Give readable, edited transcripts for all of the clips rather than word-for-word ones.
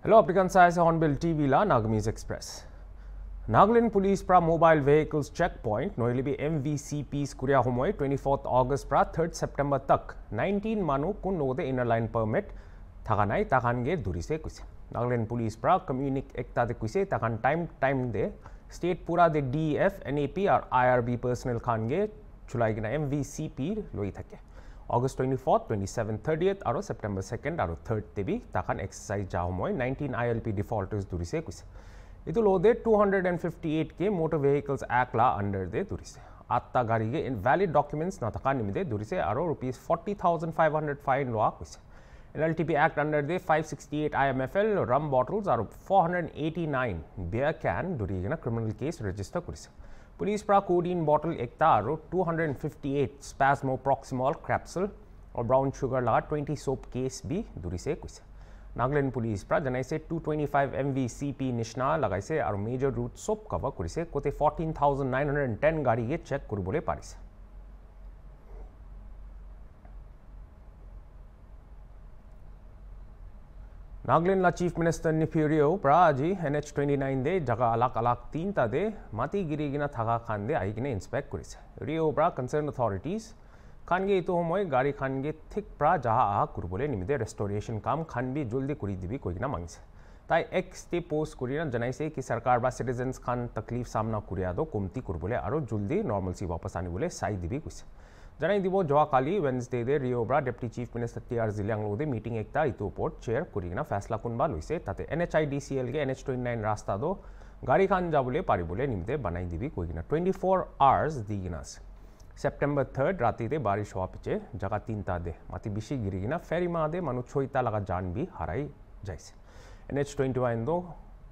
Hello, applicant size Hornbill TV la Nagamis Express. Nagaland Police pra mobile vehicles checkpoint noilibi MVCPs kuria homoy 24th August pra 3rd September tak 19 manu kun lode inner line permit thaganai takhan ge duri se kuise. Nagaland Police pra communique ekta de kuise takhan time de state pura de DEF NAP or IRB personnel khan ge chulai gina MVCP loi thake. August 24th, 27th, 30th aro September 2nd aro 3rd tebi takhan exercise ja homoy 19 ILP defaulters duri se kuise. Itu lode 258 ke Motor Vehicles Act la under de duri se. Atta gari ge invalid documents na taka nimide duri se aro rupees 40,500 fine loa kuise. NLTP Act under de 568 IMFL rum bottles aro 489 beer can duri gina criminal case register kurise. Police pra codeine bottle ekta aro 258 spasmo proximal capsule or brown sugar la 20 soap case bi duri se kuise. Nagaland Police pra janai se 225 MVCP nishna lagai se aro major route soap cover kurise kote 14,910 gari ge check kuribole parise. Nagaland la Chief Minister Nipurio pra aji NH29 de jaga alak tinta de mati giri gina thaga khan de ai gina inspect kurise. Rio pra concerned authorities khan ge itu homoy gari khan ge thik pra jaha aha kuribole nimide restoration kam khan bi juldi kuri dibi koi gina mangise. Tai X te post kurina janai se ki sarkar ba citizens khan taklif samna kuriya do komti kuribole aro juldi normalcy wapas ani bole sai dibi kuise. Janai dibo joa kali Wednesday de Rio Bra Deputy Chief Minister TR Ziliang lode meeting ekta itu port chair kurigina faisla kunba loise tate NHIDCL ge NH29 rasta do gari khan jabole paribole nimde banai dibi koigina 24 hours digina September 3rd rati de barish howa piche jaga tinta de mati bishi girigina ferry ma de manu choita laga jan bi harai jaise. NH29 do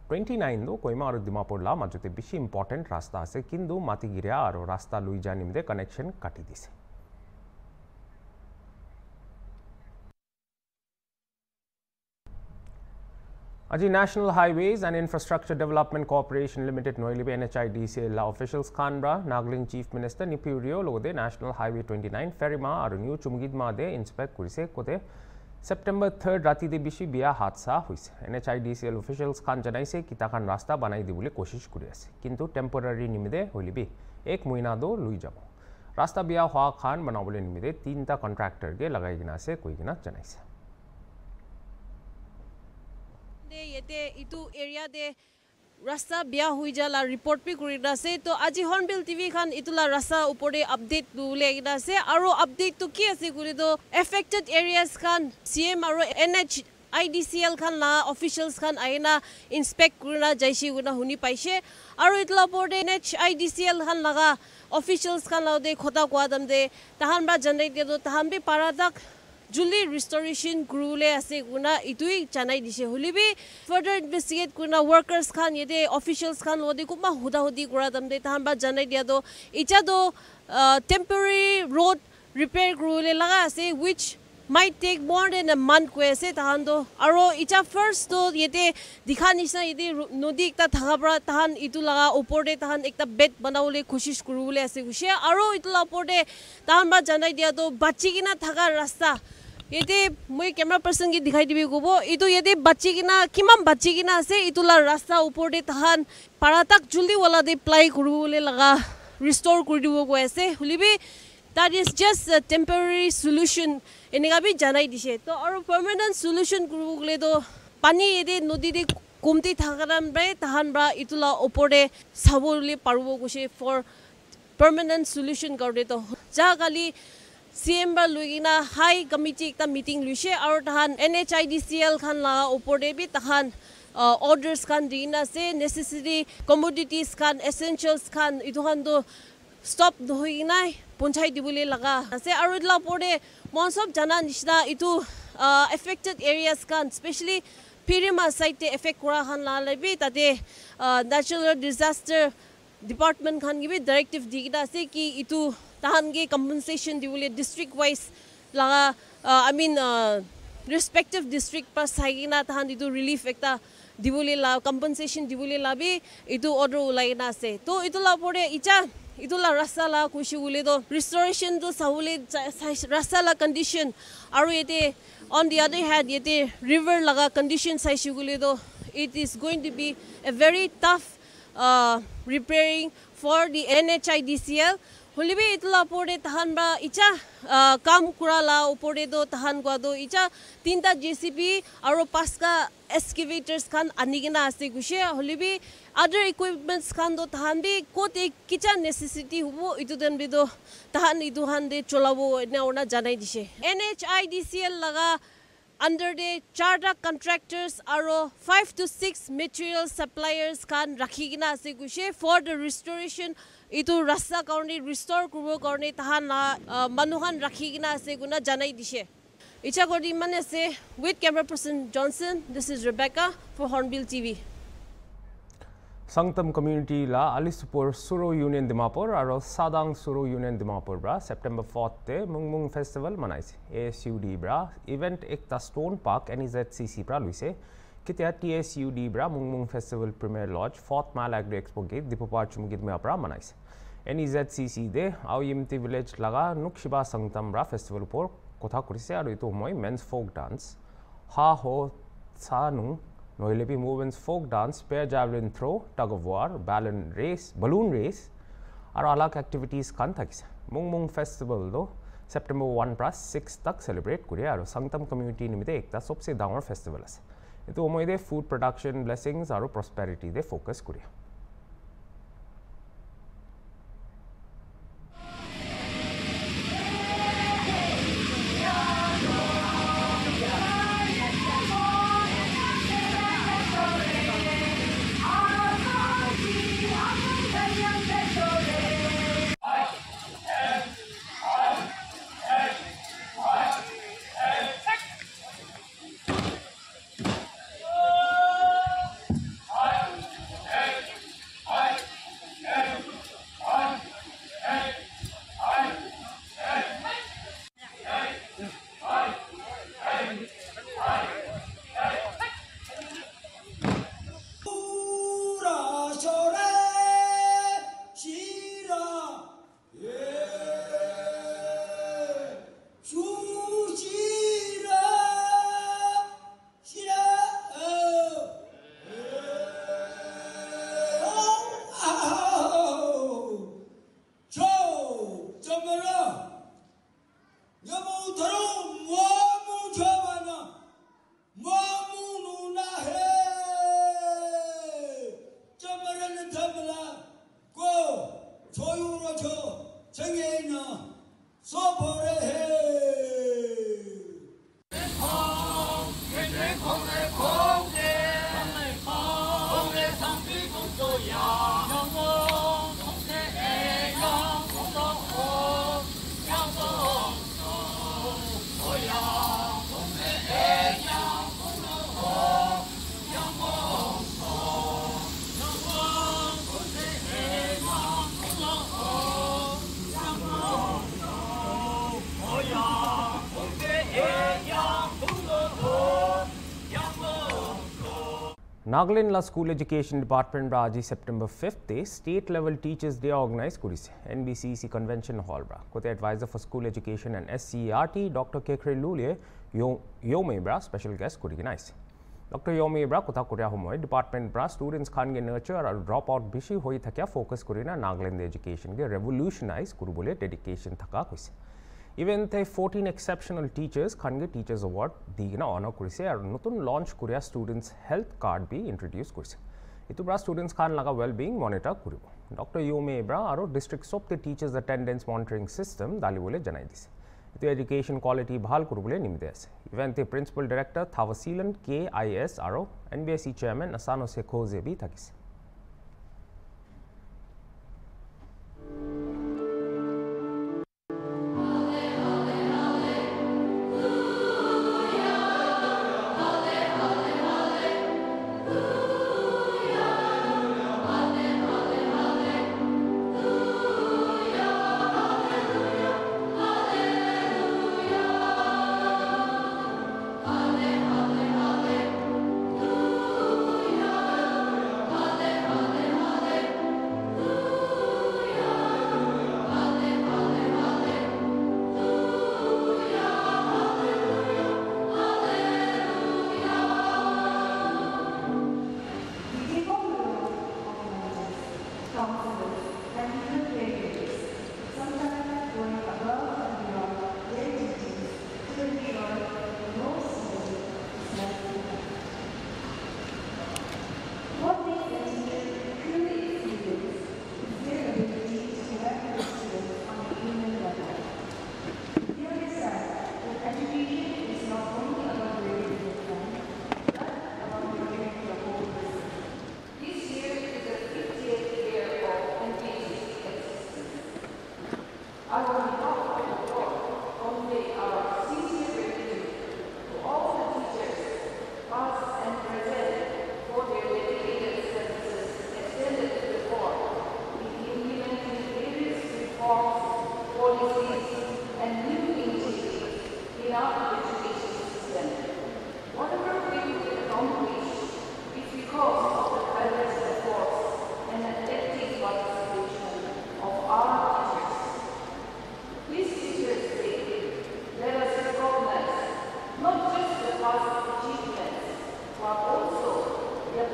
29 do Koima aro Dimapur la majote bishi important rasta ase kindu mati giria aro rasta lui ja nimde connection kati dise. Aji National Highways and Infrastructure Development Corporation Limited noilibi NHIDCL la officials khanbra Nagaland Chief Minister Nipurio lode National Highway 29 ferryma aru new chumgidma de inspect kurise kote September 3rd rati de bishi biya hadsa hoise. NHIDCL officials khan janai se kitakhan rasta banai dibole koshish kuri ase kintu temporary nimide hoilibi ek moina do lui jabo. Rasta biya howa khan banabole nimide tinta contractor ge lagai gina ase koi gina janai se. Yete itu area de rasta biya hui jala report pi kurina se to aji Hornbill TV khan itula rasta upore update dule gina se aro update to ki ase kuri do affected areas khan CM aro NHIDCL khan la officials khan aina inspect kurina jaishi guna huni paise aro itula upore NHIDCL khan laga officials khan la de khota kwadam de tahan ba generate de do tahan bi paradak Julie restoration guru le ase guna itui chanai dise hulibi further investigate kuna workers khan yede officials khan lodi kuma huda hudi gura damde tamba janai dia do icha do temporary road repair guru le laga ase which might take more than a month ko ase tahan do aro icha first do yede dikhani sa yede nodi ekta thagabra tahan itu laga upor de tahan ekta bed banaule koshish kurule ase gushe aro itu la upor de tahan ba janai dia do bachi kina thaga rasta yede moi camera person ki dikhai dibi gobo itu yede bachi kina kimam bachi kina ase itula rasta upor de tahan paratak juldi wala de apply kurule laga restore kuridibo ko ase hulibi that is just a temporary solution enega bi janai dise to aro permanent solution kurule do pani yede nodi de komti thagaram bre tahan bra itula upor de sabole parubo gose for permanent solution garde to jagali CM ba luigina high committee ekta meeting luise aro tahan NHIDCL khan la upor de bi tahan orders khan dina se necessary commodities khan essentials khan itu khan do stop dohina ponchai dibule laga ase aro la upor de most of jana nishna itu affected areas khan especially Pirima site te affect kora khan la lebi tate natural disaster department khan gibi directive digida se ki itu tahan ge compensation dibule district wise laga respective district pa saigina tahan itu relief ekta dibule la compensation dibule la bi itu order ulaina se to itu la pore icha itula rasta la kushi gule do restoration to sahule rasta la condition aru yete on the other hand yete river laga condition sai shugule do it is going to be a very tough repairing for the NHIDCL holibe itla pore tahan ba icha kam kurala upore do tahan gwa do icha tinta JCB aro paska excavators khan anigina ase gushe holibe other equipments khan do tahan bi kote kicha necessity hubo itu den bi do tahan itu han de cholabo na ona janai dise NHIDCL laga under the charter contractors aro 5 to 6 material suppliers khan rakhigina ase gushe for the restoration itu rasta karone restore kubo karone tahan manuhan rakhigina ase guna janai dise icha gori mane se with camera person Johnson this is Rebecca for Hornbill TV Sangtam community la Alisupur Suro Union Dimapur aro Sadang Suro Union Dimapur bra September 4th te Mungmung Festival manaise ASUD bra event ekta Stone Park NEZCC bra luise kitia TSUD bra Mungmung Festival Premier Lodge 4th Mile Agri Expo Gate Dipopar Chumgit me bra manaise NEZCC de Auyimti village laga Nukshiba Sangtam bra festival por kotha kurise aro itu moi men's folk dance ha ho sanu Noilepi movements folk dance, spear javelin throw, tug of war, balloon race, are alak activities kan thakise. Mungmung festival do September 1 plus 6 tak celebrate kuriya aro Sangtam community nimite ekta sobse dangor festival ase. Etu omoide food production, blessings aro prosperity de focus kuriya. Nagaland la School Education Department bra aji September 5th te State Level Teachers Day organize kurise NBCC Convention Hall bra kote advisor for school education and SCERT Dr. Kekre Lulye Yome bra special guest kuriginize Dr. Yome bra kotha korea homoy department bra students khan ge nurture or drop out bishi hoi thakya focus kurina Nagaland education ge revolutionize kurubole dedication thaka koise Even the 14 exceptional teachers khange teachers award digna honor kurise aru notun launch kuria students health card be introduce kurise itu bra students khan laga well being monitor kuribo Dr. Yome bra aru district sob the teachers attendance monitoring system dali bole janai dise itu education quality bhal kurubole nimde ase even the principal director Thawasilan KIS aru NBSC chairman Asano Sekhoze bi thakise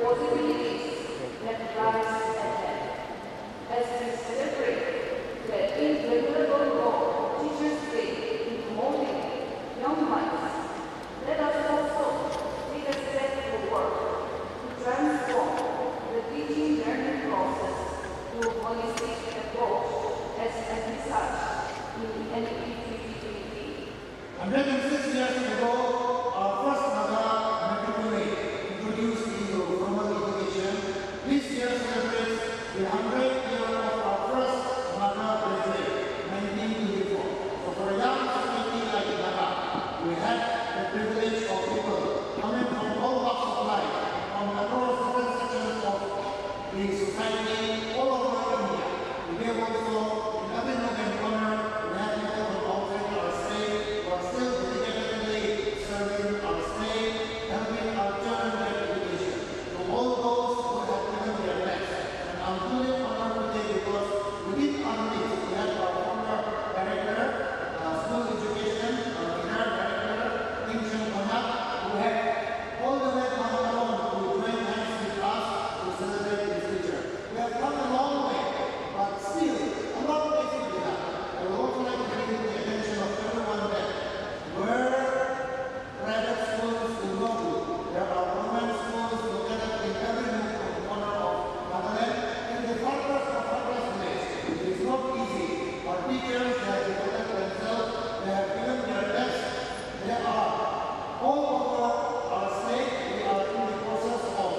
possibilities that lies ahead. As we celebrate the invaluable role teachers play in molding young minds, let us also take a step forward to transform the teaching learning process to a holistic approach as envisaged in NEP 2023. 106 years ago, our first Naga matriculate introduced into formal education. This year celebrates the 100th year of our first Naga graduate, 1924. So for a young society like Naga, we have the privilege of people coming from all walks of life, from across different sections of the society, all over India. We have also, in every nook and corner, we have people from outside our state who are still dedicatedly serving our state, helping our children get education. To all those who have given their best, and I'm truly honored today because within our midst we have our former director, school education, our inner director, Ting Konak, who have all the way come along to join hands with us to celebrate this future. We have come a long way, but still a lot needs to be done. I would also like to bring the attention of everyone that where private schools will go to, there are government schools located in every nook and corner of Nagaland. In the farthest of farthest place, it is not easy. Our teachers have devoted themselves, they have given their best. They are all over our state. We are in the process of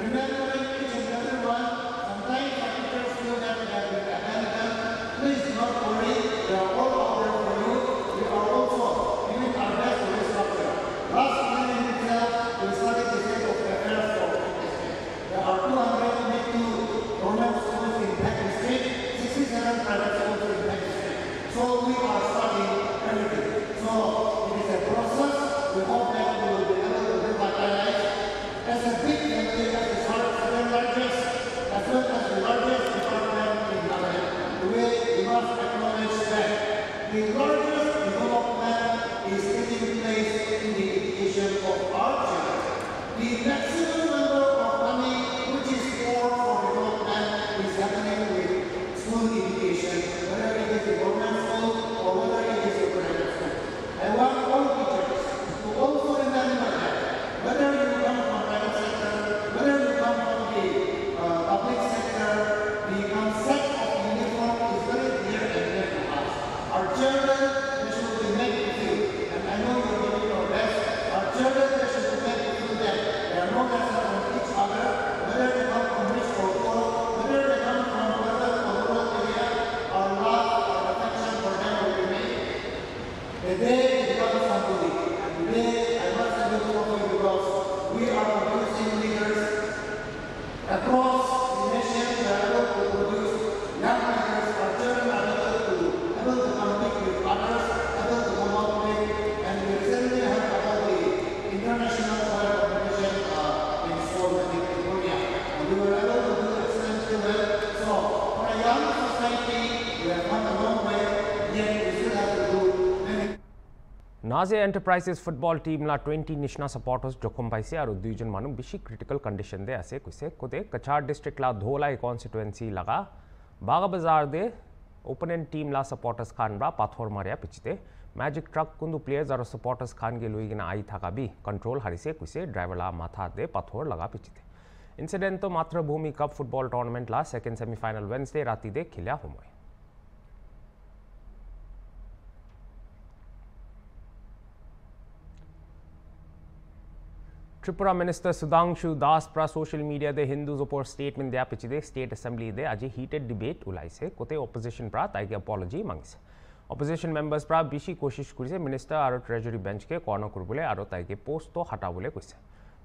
remembering each and every one. Sometimes our teachers feel that they have been abandoned. Please do not worry. They are all out there for you. We are also giving our best to restructure. Last year in itself, we studied the state of affairs for the state. There are 282 government schools in Bhakti State, 67 private schools in Bhakti State. So we are studying everything. So it is a process. We hope that we will be able to revitalize as a big family, as the second largest, as well as the largest department in Nagaland. We must acknowledge that the largest development is taking place in the education of our children. The maximum number of money which is poured for development is happening with school education, whether it is a government school or whether it is a private school. I want all teachers to also remember that whether you come from private sector, whether you come from the public sector, the concept of uniform is very dear and dear to us. Our children, they should be made to feel, and I know you're doing your best, our children, they should be made to feel that they are no lesser from each other, whether they come from rich or poor, whether they come from urban or rural area, our love, our affection for them will remain. The day is not somebody, and today I must say to all of you because we are producing leaders across the nation. We are able to produce young leaders. Our children are able to compete with others, able to come out with, and we recently heard about the international choir competition in Seoul, in Korea, and we were able to do excellently well. So for a young society, we have come a long way, yet we still have to do many. নাজে enterprises football টিমলা 20 নিচিনা ছাপৰ্টাৰ্ছ জখম পাইছে আৰু দুইজন মানুহ বেছি critical condition দে আছে কৈছে কোতে কছাৰ ডিষ্ট্ৰিক্টলা ধোলাই কনষ্টিটুৱেঞ্চি লগা বাগা বাজাৰ দে অপনেণ্ট টিমলা ছাপৰ্টাৰ্ছ খান বা পাথৰ মাৰিয়া পিছতে মেজিক ট্ৰাক কোনটো প্লেয়াৰ্ছ আৰু ছাপৰ্টাৰ্ছ খানকে লৈ কিনে আহি থকা বি কণ্ট্ৰল হাৰিছে কৈছে ড্ৰাইভাৰলা মাথা দে পাথৰ লগা পিছতে ইনচিডেণ্টটো মাতৃভূমি কাপ ফুটবল টুৰ্ণামেণ্টলা ছেকেণ্ড ছেমিফাইনেল ৱেনছডে ৰাতি দে খেলা সময় Tripura Minister Sudhanshu Das pra social media de Hindus upor statement dia pichide state assembly de aji heated debate ulaise kote opposition pra taike apology mangise opposition members pra bishi koshish kurise minister aro treasury bench ke corner kurbole aro taike post to hatabole koise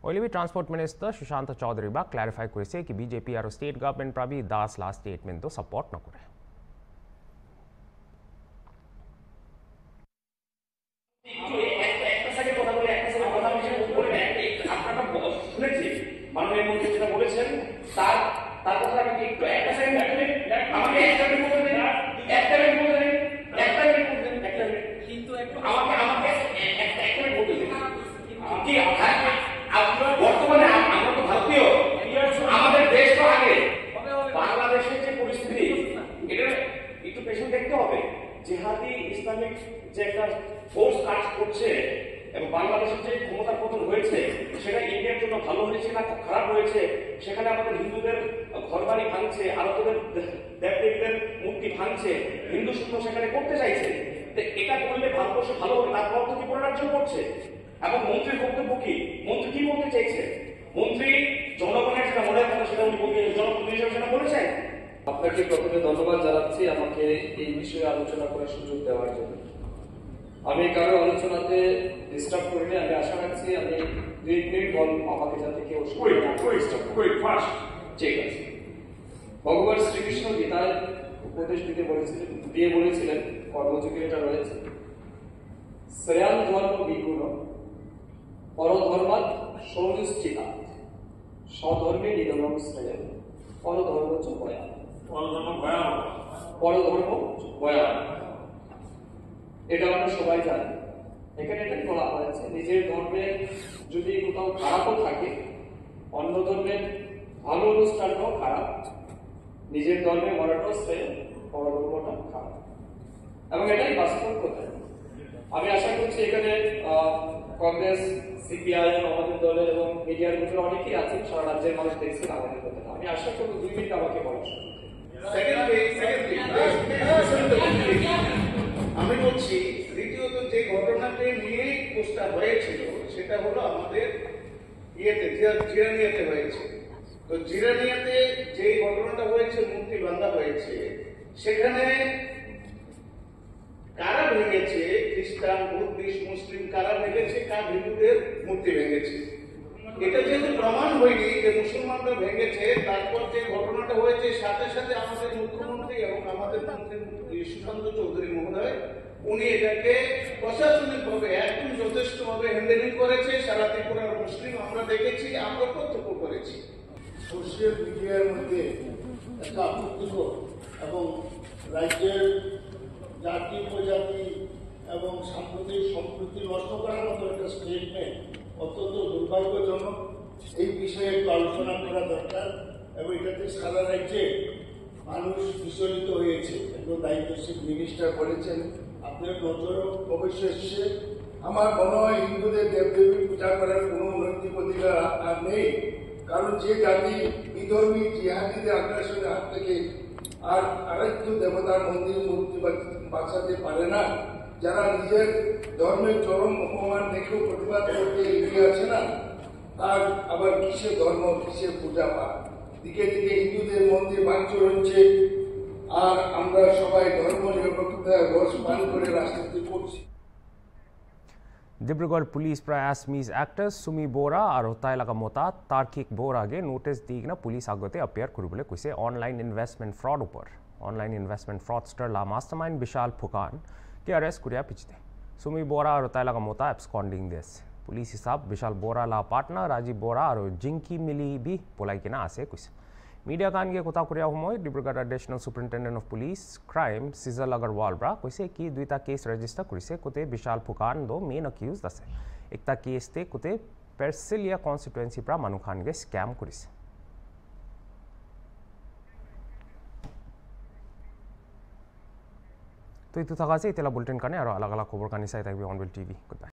oilibi transport minister Sushant Chaudhary ba clarify kurise ki BJP aro state government pra bi Das last statement to support na kore মাননীয় মন্ত্রী যেটা বলেছেন তার কথা আমি একটু একটা second আমাকে একটা মিনিট বলতে দিন একটা মিনিট বলতে দিন একটা মিনিট বলতে দিন একটা মিনিট কিন্তু আমাকে একটা মিনিট বলতে দিন কি আপনার বর্তমানে আমরা তো ভারতীয় ভালো হয়েছে না খারাপ হয়েছে, সেখানে আমাদের হিন্দুদের ঘরবাড়ি ভাঙছে, আরতদের দেবদেবীদের মূর্তি ভাঙছে, হিন্দু শূন্য সেখানে করতে চাইছে। এটা করলে ভারতবর্ষ ভালো হবে, তারপর তো ত্রিপুরারাজ্য করছে। এবং মন্ত্রীর বক্তব্য কি, মন্ত্রী কি বলতে চাইছে? মন্ত্রী জনগণের যেটা মনের কথা সেটা উনি বলতে, জনপ্রতিনিধি হিসেবে সেটা বলেছেন। আপনাকে প্রথমে ধন্যবাদ জানাচ্ছি আমাকে এই বিষয়ে আলোচনা করার সুযোগ দেওয়ার জন্য। আমি কারো আলোচনাতে ডিস্টার্ব করিনি। আমি আশা রাখছি আমি 2 মিনিট আমাকে যাতে কেউ ঠিক আছে। ভগবান শ্রীকৃষ্ণ গীতায় উপদেশ দিয়ে বলেছিলেন, কর্মযোগে এটা রয়েছে, শ্রেয়ান ধর্ম বিগুণ পরধর্মাৎ সৌনিষ্ঠিতা স্বধর্মে নিধনম শ্রেয় পরধর্ম চ ভয়ানক। পরধর্ম ভয়ানক, এটা আমরা সবাই জানি। এখানে এটাই বলা হয়েছে, নিজের ধর্মের যদি কোথাও খারাপও থাকে, অন্য ধর্মের ভালো অনুষ্ঠানটাও খারাপ, নিজের ধর্মে মরাটাও শ্রেয়, পরধর্মটা খারাপ, এবং এটাই বাস্তব কথা। আমি আশা করছি এখানে কংগ্রেস, সিপিআইএম, আমাদের দলের এবং মিডিয়ার ভিতরে অনেকেই আছেন, সারা রাজ্যের মানুষ দেখছেন আমাদের কথা। আমি আশা করবো 2 মিনিট আমাকে বলার সুযোগ। আমি বলছি, দ্বিতীয়ত যে ঘটনাটি নিয়ে পোস্টটা হয়েছিল সেটা হলো আমাদের জিরানিয়াতে হয়েছে। তো জিরানিয়াতে যে ঘটনাটা হয়েছে, মূর্তি ভাঙা হয়েছে, সেখানে কারা ভেঙেছে, খ্রিস্টান, বুদ্ধিস্ট, মুসলিম কারা ভেঙেছে, কার হিন্দুদের মূর্তি ভেঙেছে, এটা যেহেতু প্রমাণ হয়নি যে মুসলমানরা ভেঙেছে, তারপর যে ঘটনাটা হয়েছে সাথে সাথে আমাদের মুখ্যমন্ত্রী এবং আমাদের মন্ত্রী সুশান্ত চৌধুরী মহোদয় উনি এটাকে প্রশাসনিকভাবে একদম যথেষ্টভাবে হ্যান্ডেলিং করেছে। সারা ত্রিপুরার মুসলিম আমরা দেখেছি, আমরা প্রত্যক্ষ করেছি। সোশ্যাল মিডিয়ার মধ্যে একটা আপত্তিকর এবং রাজ্যের জাতি প্রজাতি এবং সাম্প্রতিক সম্প্রীতি নষ্ট করার মতো একটা স্টেটমেন্ট অত্যন্ত দুর্ভাগ্যজনক। এই বিষয়ে একটু আলোচনা করা দরকার এবং এটাতে সারা রাজ্যে মানুষ বিচলিত হয়েছে। একজন দায়িত্বশীল মিনিস্টার বলেছেন, আপনার নজরও অবশ্য এসছে। আমার মনে হয় হিন্দুদের দেবদেবী পূজা করার কোনো নৈতিক অধিকার আর নেই, কারণ যে জাতি বিধর্মী জিহাদিদের আগ্রাসনের হাত থেকে আর আরেকটু দেবতার মন্দির মূর্তি বাঁচাতে পারে না, যারা নিজের ধর্মের চরম অপমান দেখেও প্রতিবাদ করতে এগিয়ে আছে না, তার আবার কিসের ধর্ম, কিসের পূজা পাঠ। দিকে দিকে হিন্দুদের মন্দির ভাঙচুর হচ্ছে, আর আমরা সবাই ধর্ম নিরপেক্ষতায় রস পান করে রাজনীতি করছি। ডিব্ৰুগড় পুলিশ প্ৰায় আছমিজ এক্টৰ সুমি বৰা আৰু তাইলাকা মতা তাৰ্কিক বৰাগে নোটিছ দি কিনে পুলিচ আগতে এপিয়াৰ কৰিবলৈ কৈছে অনলাইন ইনভেষ্টমেণ্ট ফ্ৰড ওপৰ। অনলাইন ইনভেষ্টমেণ্ট ফ্ৰডষ্টাৰ লা মাষ্টাৰমাইণ্ড বিশাল ফুকানকে এৰেষ্ট কৰিয়া পিছতে সুমি বৰা আৰু তাইলাকা মতা এবস্কণ্ডিং দি আছে। পুলিচ হিচাপ বিশাল বৰা লা পাৰ্টনাৰ ৰাজীৱ বৰা আৰু জিংকি মিলি বি পলাই কিনে আছে কৈছে। মিডিয়া কানকে কথা কৰিয়া সময়ত Dibrugarh additional superintendent of police crime Sijal Agarwal পৰা কৈছে কি 2টা কেছ ৰেজিষ্টাৰ কৰিছে, কোতে বিশাল ফুকান দো মেইন অকিউজ আছে। একটা কেছতে কোতে পেৰচিলিয়া কনষ্টিটুৱেঞ্চিৰ পৰা মানুহ খানকে স্কেম কৰিছে। তো এইটো থকা আছে এতিয়া বুলেটিন কাৰণে আৰু আলাগ আলাগ খবৰ কানি চাই থাকিবি অনবিল টিভি। Good bye.